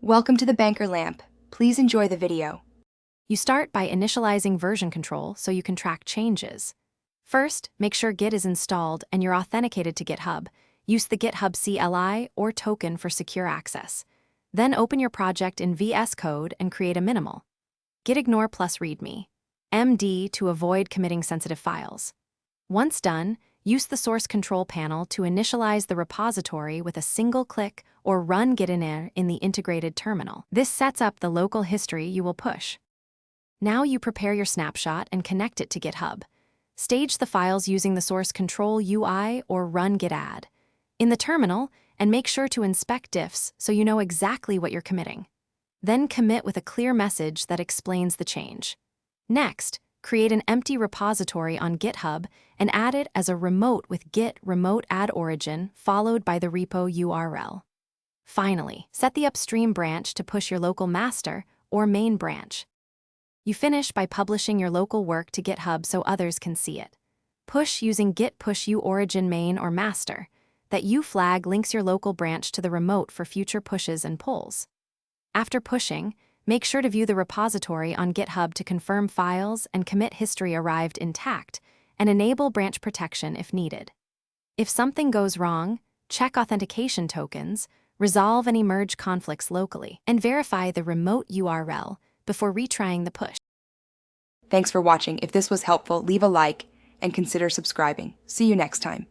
Welcome to the Banker Lamp. Please enjoy the video. You start by initializing version control so you can track changes. First, make sure Git is installed and you're authenticated to GitHub. Use the GitHub CLI or token for secure access. Then open your project in VS Code and create a minimal. Git ignore plus readme. MD to avoid committing sensitive files. Once done, use the source control panel to initialize the repository with a single click or run gitinir in the integrated terminal. This sets up the local history you will push. Now you prepare your snapshot and connect it to GitHub. Stage the files using the source control UI or run git add in the terminal, and make sure to inspect diffs so you know exactly what you're committing. Then commit with a clear message that explains the change. Next, create an empty repository on GitHub and add it as a remote with git remote add origin followed by the repo URL. Finally, set the upstream branch to push your local master or main branch. You finish by publishing your local work to GitHub so others can see it. Push using git push u origin main or master. That U flag links your local branch to the remote for future pushes and pulls. After pushing, make sure to view the repository on GitHub to confirm files and commit history arrived intact, and enable branch protection if needed. If something goes wrong, check authentication tokens, resolve any merge conflicts locally, and verify the remote URL before retrying the push. Thanks for watching. If this was helpful, leave a like and consider subscribing. See you next time.